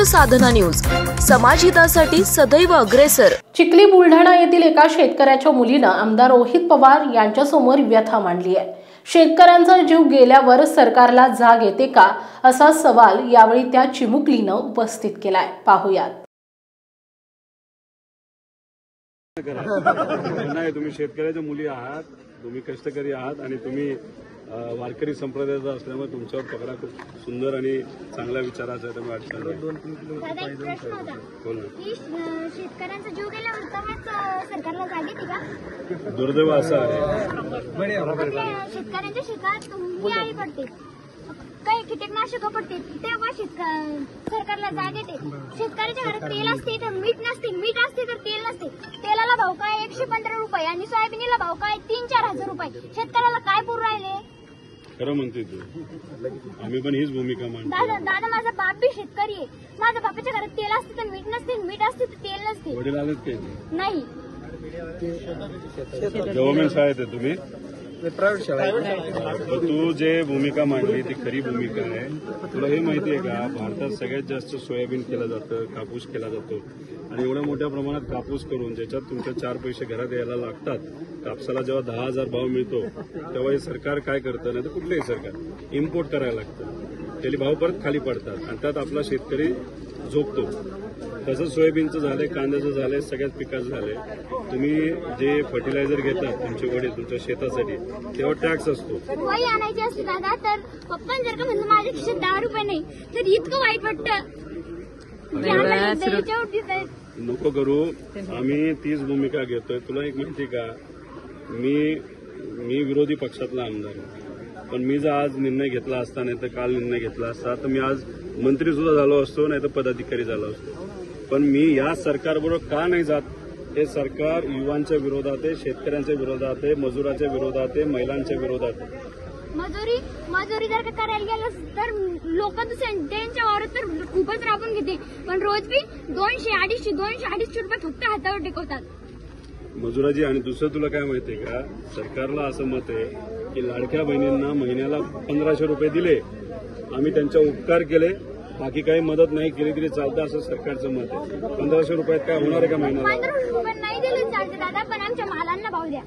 समाज साधना न्यूज, समाजहितासाठी सदैव अग्रेसर। चिखली बुलढाणा येथील एका शेतकऱ्याच्या मुलीने आमदार रोहित पवार यांच्यासमोर व्यथा मांडली आहे। शेतकऱ्यांचा जीव गेल्यावर सरकारला जाग येते का, असा सवाल यावेळी त्या चिमुकलीने उपस्थित केलाय। पाहूयात। नाही, तुम्ही शेतकऱ्याच्या मुली आहात, तुम्ही कष्टकरी आहात आणि तुम्ही वारकरी संप्रदायाचा असल्यामुळे तुमच्यावर पकडा खूप सुंदर आणि चांगल्या विचाराचा आहे। त्यामुळे शेतकऱ्यांचा जीव गेल्यावर सरकारला जाग येते का? दुर्दैव असं आहे, शेतकऱ्यांच्या शेतात ही आई पडते, काही कीटकनाशक पडते, तेव्हा सरकारला जाग येते। शेतकऱ्याच्या घरात तेल असते तर मीठ नसते, मीठ असते तर तेल नसते। तेलाला भाव काय 115 रुपये आणि सोयाबीनला भाव काय 3-4 हजार रुपये। शेतकऱ्याला काय पुरू राहिले? खरं म्हणते तू, आम्ही पण हीच भूमिका मांडतो। दादा माझा बाप बी शेतकरी आहे। माझ्या बापाच्या घरात तेल असते तर मीठ नसते, मीठ असते तर तेल नसते। वडील आलेत काही नाही, गव्हर्नमेंट शाळेत आहे तुम्ही, प्रायव्हेट शाळा। तू जे भूमिका मांडली ती खरी भूमिका आहे। तुला हे माहिती आहे का, भारतात सगळ्यात जास्त सोयाबीन केलं जातं, कापूस केला जातो आणि एवढ्या मोठ्या प्रमाणात कापूस करून ज्याच्यात तुमच्या 4 पैसे घरात यायला लागतात, कापसाला जेव्हा 10,000 भाव मिळतो तेव्हा हे सरकार काय करतं, नाही तर कुठलंही सरकार इम्पोर्ट करायला लागतं, त्याला भाव परत खाली पडतात आणि त्यात आपला शेतकरी झोपतो। तसंच सोयाबीनचं झालंय, कांद्याचं झालंय, सगळ्याच पिकाचं झालंय। तुम्ही जे फर्टिलायझर घेतात तुमचे वडील तुमच्या शेतासाठी, तेव्हा टॅक्स असतो। वही आणायची असते दादा, तर पप्पा जर का म्हणलं माझ्या खिशात 10 रुपये नाही तर इतकं वाईट वाटतं। नको करू, आम्ही तीच भूमिका घेतोय। तुला एक माहिती का, मी विरोधी पक्षातला आमदार आहे, पण मी जर आज निर्णय घेतला असता, नाही तर काल निर्णय घेतला असता, तर मी आज मंत्री सुद्धा झालो असतो, नाही तर पदाधिकारी झालो असतो। पण मी या सरकारबरोबर का नाही जात? हे सरकार युवांच्या विरोधात आहे, शेतकऱ्यांच्या विरोधात आहे, मजुराच्या विरोधात आहे, महिलांच्या विरोधात आहे। मजुरी जर का करायला गेलं तर लोक त्यांच्या वावरात तर खूपच राबून घेते, पण रोज बी 200-250 रुपये फक्त हातावर टेकवतात मजुराजी। आणि दुसरं तुला काय माहितीये का, सरकारला असं मत आहे की लाडक्या बहिणींना महिन्याला 1500 रुपये दिले, आम्ही त्यांच्या उपकार केले, बाकी काही मदत नाही केली तरी चालतं, असं सरकारचं मत आहे। 1500 रुपयात काय होणार आहे का महिन्याला? 1500 रुपये नाही दिले चालते दादा, पण आमच्या मालांना भाव द्या।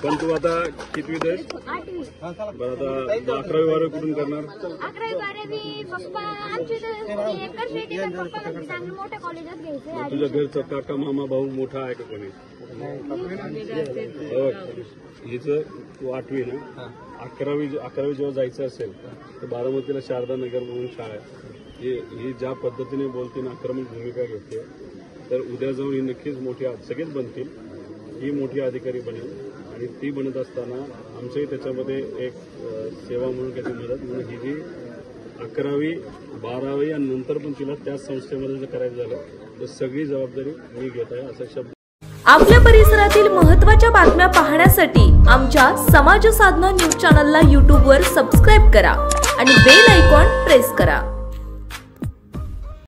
पण तू आता कितवीत आहेस? 8वी। बरं, आता 11वी 12वी कुठून करणार? 11वी 12वी पप्पा आमची एकच रेटी, पप्पा चांगलं मोठ्या कॉलेजात घ्यायचं। तुझ्या घरचा काका मामा भाऊ मोठा आहे का कोणी? हिचं तू 8वी ना, 11वी जेव्हा जायचं असेल तर बारामतीला शारदा नगर म्हणून शाळा आहे। ही ज्या पद्धतीने बोलते ना, आक्रमक भूमिका घेते, तर उद्या जाऊन ही नक्कीच मोठी, सगळेच बनतील, ही मोठी अधिकारी बनेल आणि ती बनत असताना आमचंही त्याच्यामध्ये एक सेवा म्हणून त्याची मदत म्हणून ही जी 11वी 12वी आणि नंतर पण तिला त्याच संस्थेमध्ये जर करायचं झालं तर सगळी जबाबदारी मी घेत आहे, असा शब्द। आपल्या परिसरातील महत्त्वाच्या बातम्या पाहण्यासाठी आमच्या समाज साधना न्यूज चॅनलला YouTube वर सबस्क्राईब करा आणि बेल आयकॉन प्रेस करा।